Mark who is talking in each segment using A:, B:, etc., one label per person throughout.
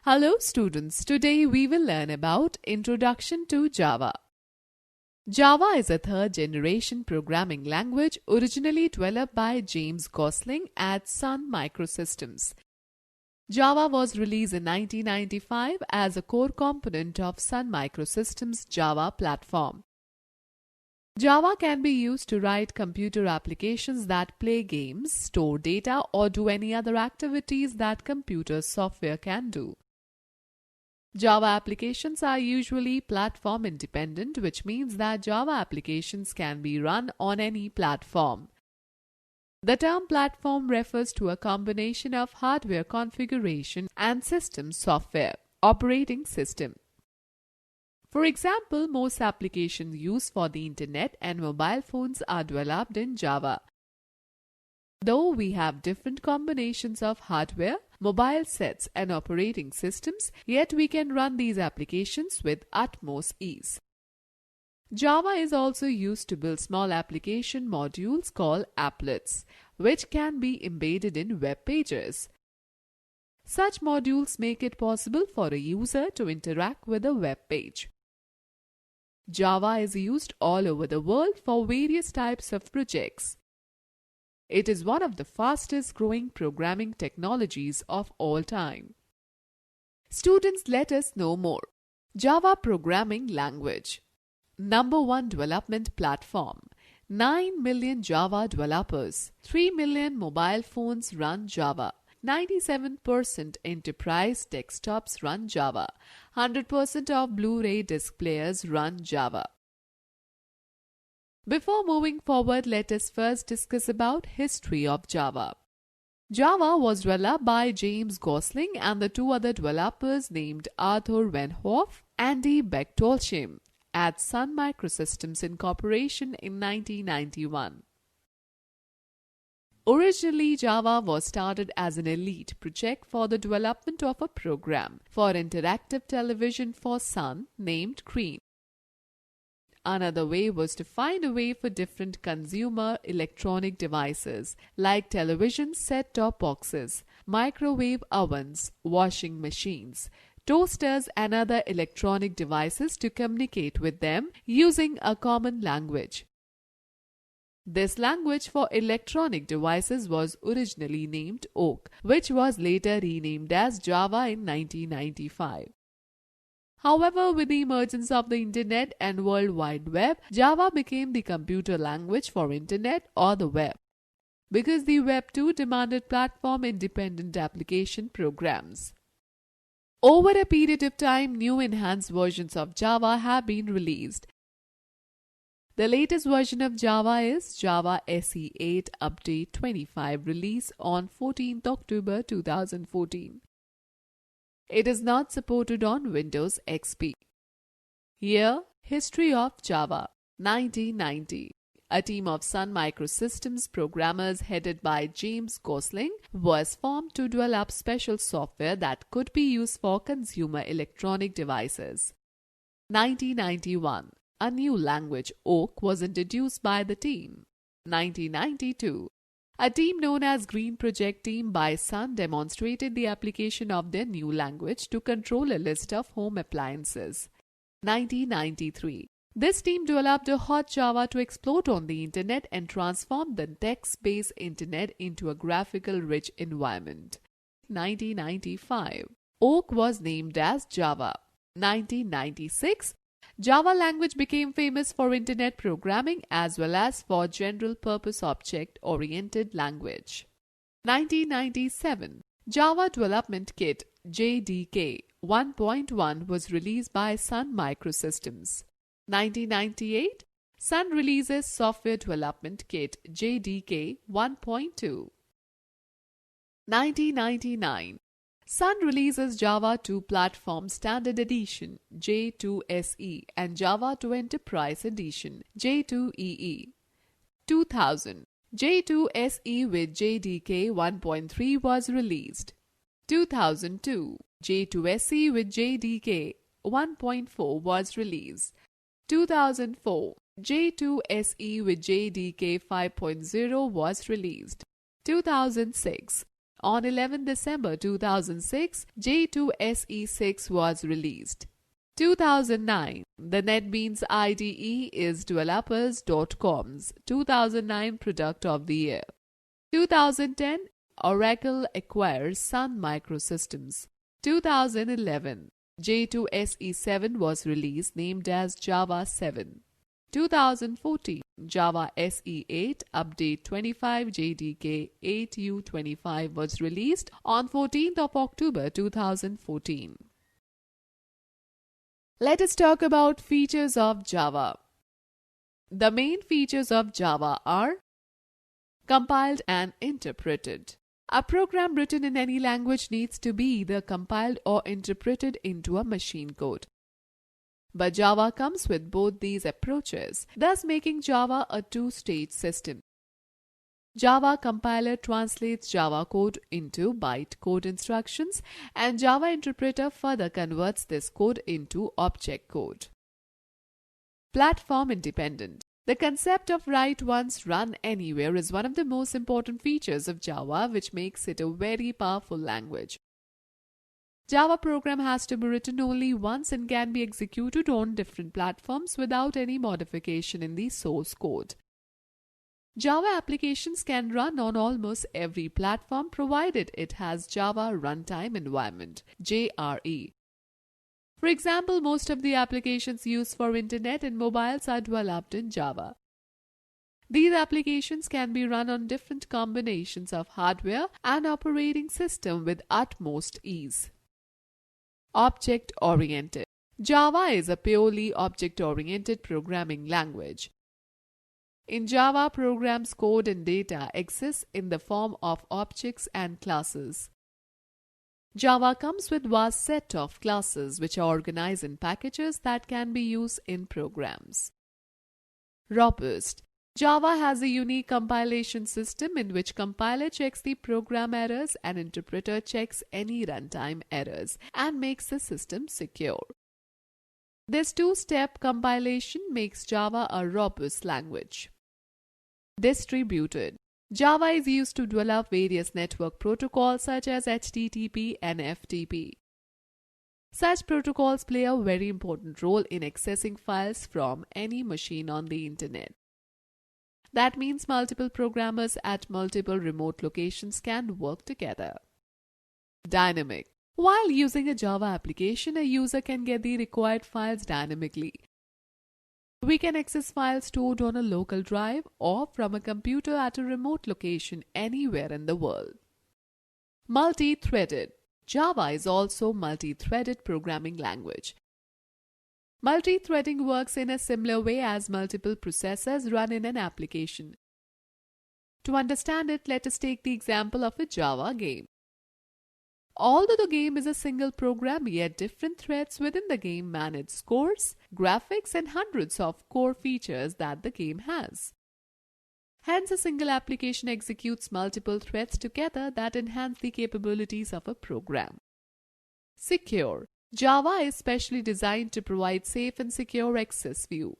A: Hello students, today we will learn about Introduction to Java. Java is a third generation programming language originally developed by James Gosling at Sun Microsystems. Java was released in 1995 as a core component of Sun Microsystems' Java platform. Java can be used to write computer applications that play games, store data, or do any other activities that computer software can do. Java applications are usually platform independent, which means that Java applications can be run on any platform. The term platform refers to a combination of hardware configuration and system software, operating system. For example, most applications used for the internet and mobile phones are developed in Java. Though we have different combinations of hardware, mobile sets and operating systems, yet we can run these applications with utmost ease. Java is also used to build small application modules called applets, which can be embedded in web pages. Such modules make it possible for a user to interact with a web page. Java is used all over the world for various types of projects. It is one of the fastest growing programming technologies of all time. Students, let us know more. Java programming language. Number 1 development platform. 9 million Java developers. 3 million mobile phones run Java. 97% enterprise desktops run Java. 100% of Blu-ray disc players run Java. Before moving forward, let us first discuss about history of Java. Java was developed by James Gosling and the two other developers named Arthur Van Hoff and Andy Bechtolsheim at Sun Microsystems Incorporation in 1991. Originally, Java was started as an elite project for the development of a program for interactive television for Sun named Green. Another way was to find a way for different consumer electronic devices like television set-top boxes, microwave ovens, washing machines, toasters and other electronic devices to communicate with them using a common language. This language for electronic devices was originally named Oak, which was later renamed as Java in 1995. However, with the emergence of the Internet and World Wide Web, Java became the computer language for Internet or the web, because the Web too demanded platform-independent application programs. Over a period of time, new enhanced versions of Java have been released. The latest version of Java is Java SE 8 Update 25, released on 14th October 2014. It is not supported on Windows XP. Here, history of Java. 1990. A team of Sun Microsystems programmers headed by James Gosling was formed to develop special software that could be used for consumer electronic devices. 1991. A new language, Oak, was introduced by the team. 1992. A team known as Green Project Team by Sun demonstrated the application of their new language to control a list of home appliances. 1993. This team developed a hot Java to explode on the internet and transform the text-based internet into a graphical-rich environment. 1995. Oak was named as Java. 1996. Java language became famous for internet programming as well as for general-purpose object-oriented language. 1997. Java Development Kit JDK 1.1 was released by Sun Microsystems. 1998. Sun releases Software Development Kit JDK 1.2. 1999. Sun releases Java 2 Platform Standard Edition J2SE and Java 2 Enterprise Edition J2EE. 2000. J2SE with JDK 1.3 was released. 2002. J2SE with JDK 1.4 was released. 2004. J2SE with JDK 5.0 was released. 2006. On 11 December 2006, J2SE6 was released. 2009, the NetBeans IDE is Developers.com's 2009 Product of the Year. 2010, Oracle acquires Sun Microsystems. 2011, J2SE7 was released, named as Java 7. 2014, Java SE8 Update 25 JDK 8U25 was released on 14th of October 2014. Let us talk about features of Java. The main features of Java are compiled and interpreted. A program written in any language needs to be either compiled or interpreted into a machine code. But Java comes with both these approaches, thus making Java a two-stage system. Java compiler translates Java code into bytecode instructions, and Java interpreter further converts this code into object code. Platform independent. The concept of write once, run anywhere is one of the most important features of Java, which makes it a very powerful language. Java program has to be written only once and can be executed on different platforms without any modification in the source code. Java applications can run on almost every platform provided it has Java Runtime Environment (JRE). For example, most of the applications used for internet and mobiles are developed in Java. These applications can be run on different combinations of hardware and operating system with utmost ease. Object-oriented. Java is a purely object-oriented programming language. In Java, programs, code, and data exist in the form of objects and classes. Java comes with a vast set of classes which are organized in packages that can be used in programs. Robust. Java has a unique compilation system in which compiler checks the program errors and interpreter checks any runtime errors and makes the system secure. This two-step compilation makes Java a robust language. Distributed. Java is used to develop various network protocols such as HTTP and FTP. Such protocols play a very important role in accessing files from any machine on the internet. That means multiple programmers at multiple remote locations can work together. Dynamic. While using a Java application, a user can get the required files dynamically. We can access files stored on a local drive or from a computer at a remote location anywhere in the world. Multi-threaded. Java is also a multi-threaded programming language. Multi-threading works in a similar way as multiple processes run in an application. To understand it, let us take the example of a Java game. Although the game is a single program, yet different threads within the game manage scores, graphics, and hundreds of core features that the game has. Hence, a single application executes multiple threads together that enhance the capabilities of a program. Secure. Java is specially designed to provide safe and secure access view.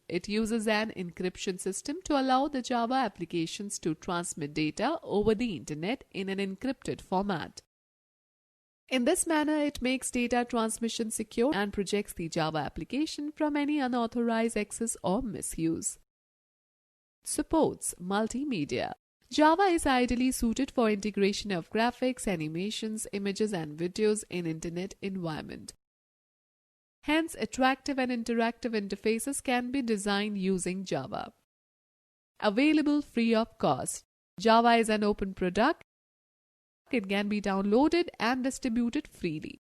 A: It uses an encryption system to allow the Java applications to transmit data over the internet in an encrypted format. In this manner, it makes data transmission secure and protects the Java application from any unauthorized access or misuse. Supports multimedia. Java is ideally suited for integration of graphics, animations, images, and videos in internet environment. Hence, attractive and interactive interfaces can be designed using Java. Available free of cost. Java is an open product. It can be downloaded and distributed freely.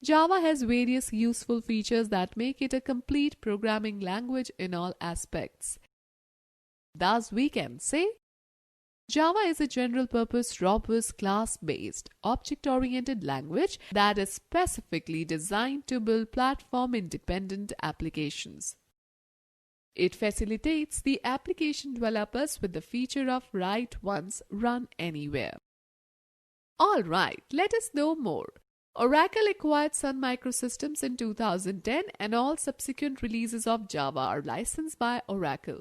A: Java has various useful features that make it a complete programming language in all aspects. Thus, we can say, Java is a general-purpose, robust, class-based, object-oriented language that is specifically designed to build platform-independent applications. It facilitates the application developers with the feature of write once, run anywhere. Alright, let us know more. Oracle acquired Sun Microsystems in 2010 and all subsequent releases of Java are licensed by Oracle.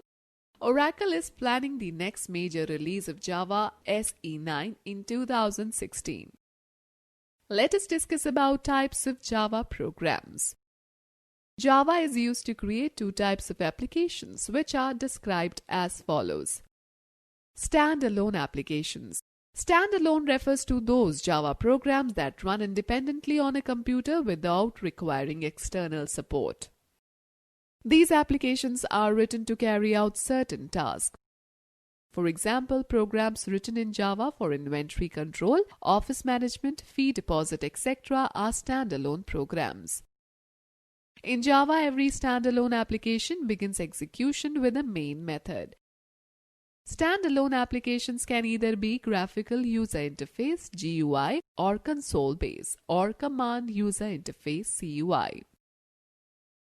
A: Oracle is planning the next major release of Java SE9 in 2016. Let us discuss about types of Java programs. Java is used to create two types of applications, which are described as follows. Standalone applications. Standalone refers to those Java programs that run independently on a computer without requiring external support. These applications are written to carry out certain tasks. For example, programs written in Java for inventory control, office management, fee deposit, etc. are standalone programs. In Java, every standalone application begins execution with a main method. Standalone applications can either be graphical user interface GUI or console-based or command user interface CUI.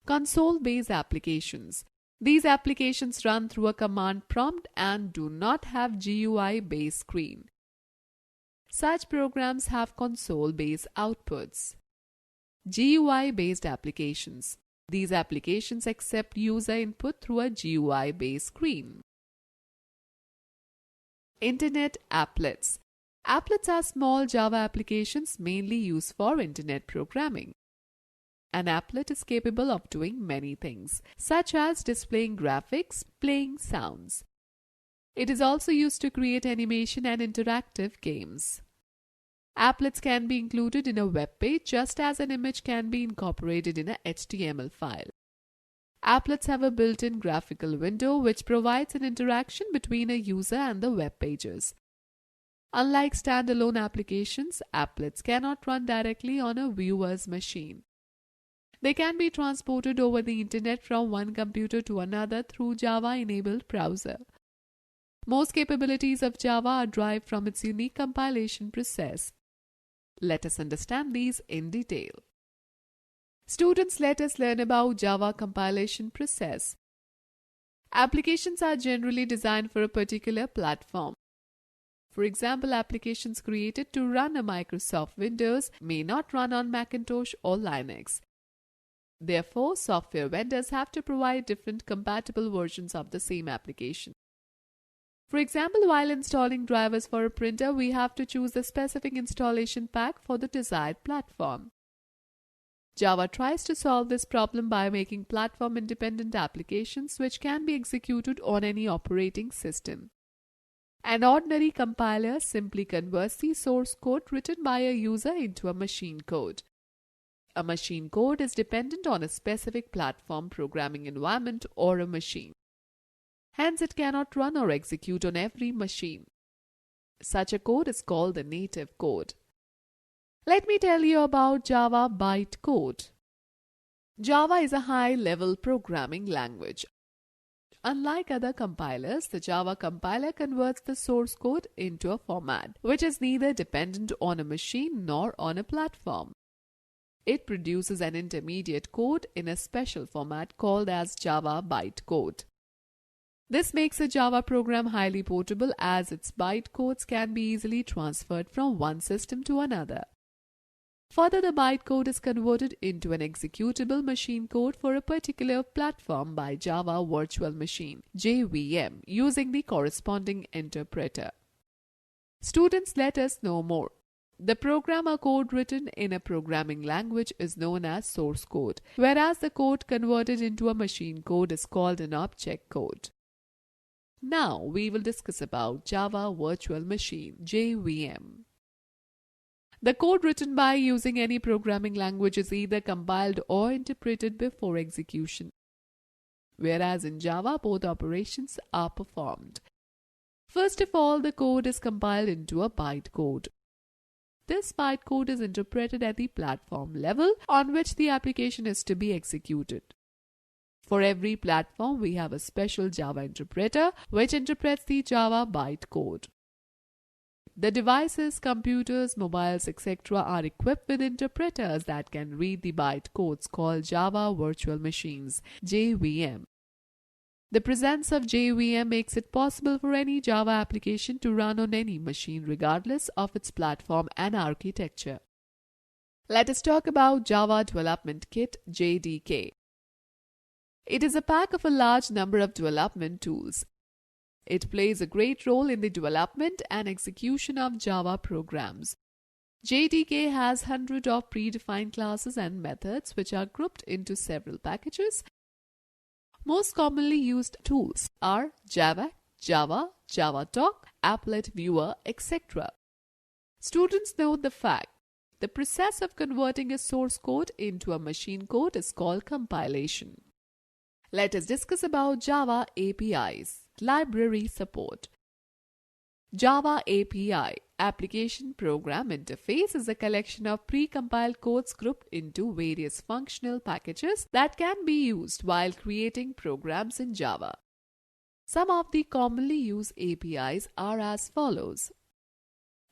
A: Console-based applications. These applications run through a command prompt and do not have GUI-based screen. Such programs have console-based outputs. GUI-based applications. These applications accept user input through a GUI-based screen. Internet applets. Applets are small Java applications mainly used for internet programming. An applet is capable of doing many things, such as displaying graphics, playing sounds. It is also used to create animation and interactive games. Applets can be included in a web page just as an image can be incorporated in a HTML file. Applets have a built-in graphical window which provides an interaction between a user and the web pages. Unlike standalone applications, applets cannot run directly on a viewer's machine. They can be transported over the internet from one computer to another through Java-enabled browser. Most capabilities of Java are derived from its unique compilation process. Let us understand these in detail. Students, let us learn about Java compilation process. Applications are generally designed for a particular platform. For example, applications created to run a Microsoft Windows may not run on Macintosh or Linux. Therefore, software vendors have to provide different compatible versions of the same application. For example, while installing drivers for a printer, we have to choose the specific installation pack for the desired platform. Java tries to solve this problem by making platform-independent applications which can be executed on any operating system. An ordinary compiler simply converts the source code written by a user into a machine code. A machine code is dependent on a specific platform programming environment or a machine. Hence, it cannot run or execute on every machine. Such a code is called the native code. Let me tell you about Java bytecode. Java is a high-level programming language. Unlike other compilers, the Java compiler converts the source code into a format which is neither dependent on a machine nor on a platform. It produces an intermediate code in a special format called as Java bytecode. This makes a Java program highly portable as its bytecodes can be easily transferred from one system to another. Further, the bytecode is converted into an executable machine code for a particular platform by Java Virtual Machine (JVM) using the corresponding interpreter. Students, let us know more. The programmer code written in a programming language is known as source code, whereas the code converted into a machine code is called an object code. Now we will discuss about Java Virtual Machine (JVM). The code written by using any programming language is either compiled or interpreted before execution, whereas in Java both operations are performed. First of all, the code is compiled into a bytecode. This bytecode is interpreted at the platform level on which the application is to be executed. For every platform, we have a special Java interpreter which interprets the Java bytecode. The devices, computers, mobiles, etc. are equipped with interpreters that can read the bytecodes called Java Virtual Machines (JVM). The presence of JVM makes it possible for any Java application to run on any machine regardless of its platform and architecture. Let us talk about Java Development Kit (JDK). It is a pack of a large number of development tools. It plays a great role in the development and execution of Java programs. JDK has hundreds of predefined classes and methods which are grouped into several packages. Most commonly used tools are Java, JavaTalk, Applet Viewer, etc. Students note the fact the process of converting a source code into a machine code is called compilation. Let us discuss about Java APIs. Library support. Java API, Application Program Interface, is a collection of pre-compiled codes grouped into various functional packages that can be used while creating programs in Java. Some of the commonly used APIs are as follows.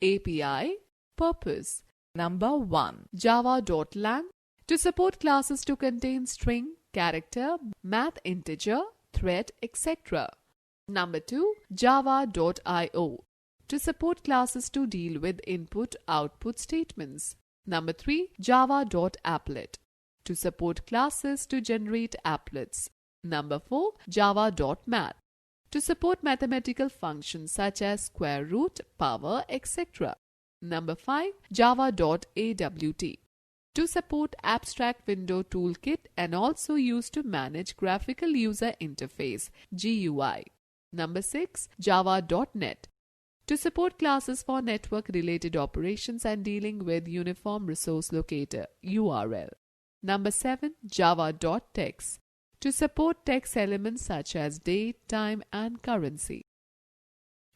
A: API Purpose. Number 1. Java.lang, to support classes to contain string, character, math integer, thread, etc. Number 2. Java.io, to support classes to deal with input-output statements. Number 3. Java.applet, to support classes to generate applets. Number 4. Java.math, to support mathematical functions such as square root, power, etc. Number 5. Java.awt, to support Abstract Window Toolkit and also used to manage Graphical User Interface GUI. Number 6. Java.net, to support classes for network-related operations and dealing with Uniform Resource Locator URL. Number 7. Java.text, to support text elements such as date, time, and currency.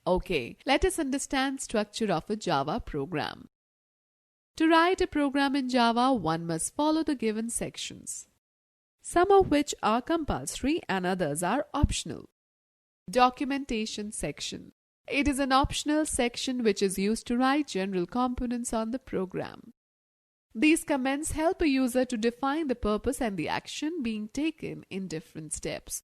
A: Okay, let us understand structure of a Java program. To write a program in Java, one must follow the given sections, some of which are compulsory and others are optional. Documentation section. It is an optional section which is used to write general components on the program. These comments help a user to define the purpose and the action being taken in different steps.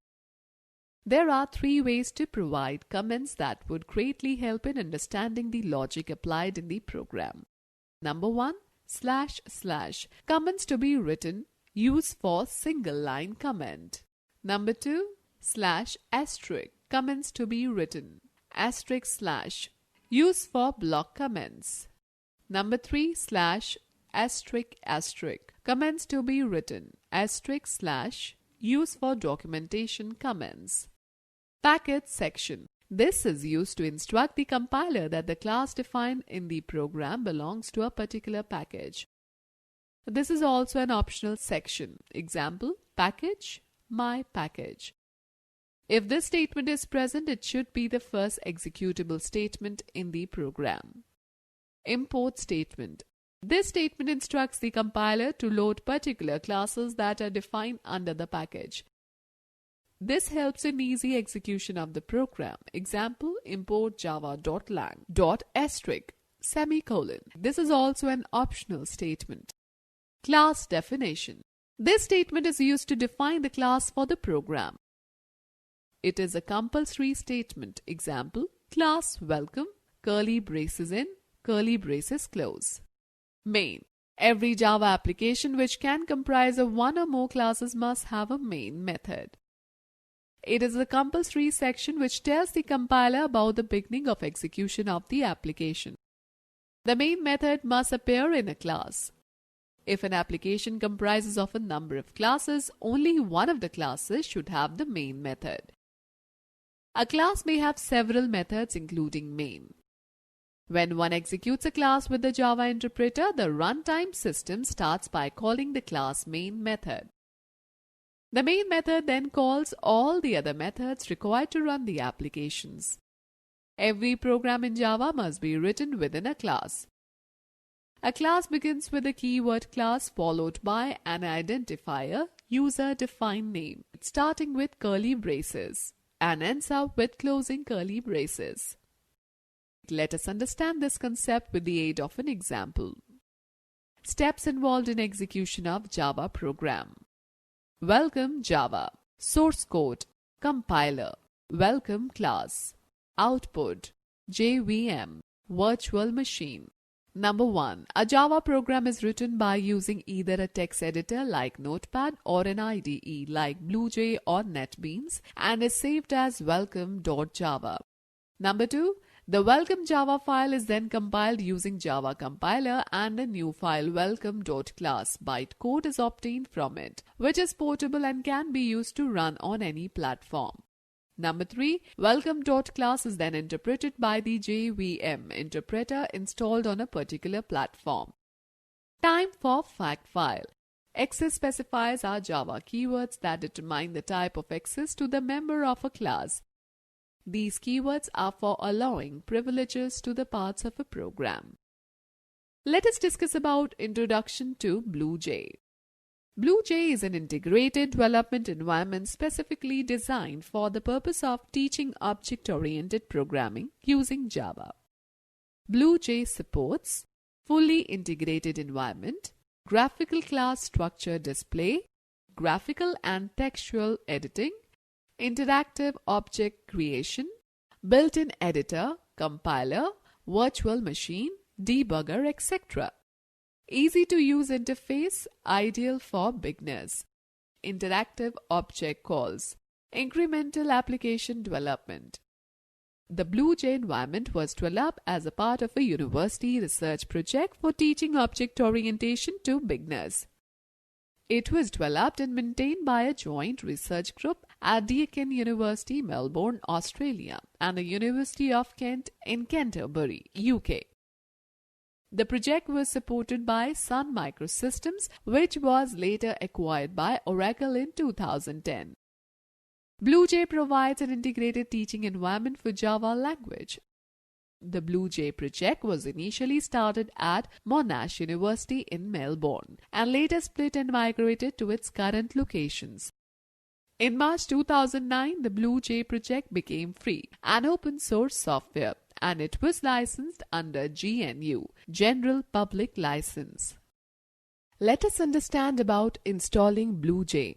A: There are 3 ways to provide comments that would greatly help in understanding the logic applied in the program. Number 1. // comments to be written, use for single line comment. Number 2. /*, comments to be written, */ use for block comments. Number 3. /*, comments to be written, */ use for documentation comments. Package section. This is used to instruct the compiler that the class defined in the program belongs to a particular package. This is also an optional section. Example, package, my package. If this statement is present, it should be the first executable statement in the program. Import statement. This statement instructs the compiler to load particular classes that are defined under the package. This helps in easy execution of the program. Example, import java.lang, semicolon. This is also an optional statement. Class definition. This statement is used to define the class for the program. It is a compulsory statement. Example, class welcome, curly braces in, curly braces close. Main. Every Java application which can comprise of one or more classes must have a main method. It is a compulsory section which tells the compiler about the beginning of execution of the application. The main method must appear in a class. If an application comprises of a number of classes, only one of the classes should have the main method. A class may have several methods including main. When one executes a class with the Java interpreter, the runtime system starts by calling the class main method. The main method then calls all the other methods required to run the applications. Every program in Java must be written within a class. A class begins with a keyword class followed by an identifier, user-defined name, starting with curly braces, and ends up with closing curly braces. Let us understand this concept with the aid of an example. Steps involved in execution of Java program. Welcome Java. Source code. Compiler. Welcome class. Output. JVM. Virtual machine. Number 1. A Java program is written by using either a text editor like Notepad or an IDE like BlueJ or NetBeans and is saved as welcome.java. Number 2. The welcome Java file is then compiled using Java compiler and a new file welcome.class bytecode is obtained from it, which is portable and can be used to run on any platform. Number 3. Welcome.class is then interpreted by the JVM interpreter installed on a particular platform. Time for fact file. Access specifiers are Java keywords that determine the type of access to the member of a class. These keywords are for allowing privileges to the parts of a program. Let us discuss about Introduction to BlueJ. BlueJ is an integrated development environment specifically designed for the purpose of teaching object-oriented programming using Java. BlueJ supports fully integrated environment, graphical class structure display, graphical and textual editing, interactive object creation, built-in editor, compiler, virtual machine, debugger, etc. Easy to use interface, ideal for beginners. Interactive object calls, incremental application development. The BlueJ environment was developed as a part of a university research project for teaching object orientation to beginners. It was developed and maintained by a joint research group at Deakin University, Melbourne, Australia, and the University of Kent in Canterbury, UK. The project was supported by Sun Microsystems, which was later acquired by Oracle in 2010. BlueJ provides an integrated teaching environment for Java language. The BlueJ project was initially started at Monash University in Melbourne and later split and migrated to its current locations. In March 2009, the BlueJ project became free and open source software, and it was licensed under GNU, General Public License. Let us understand about installing BlueJ.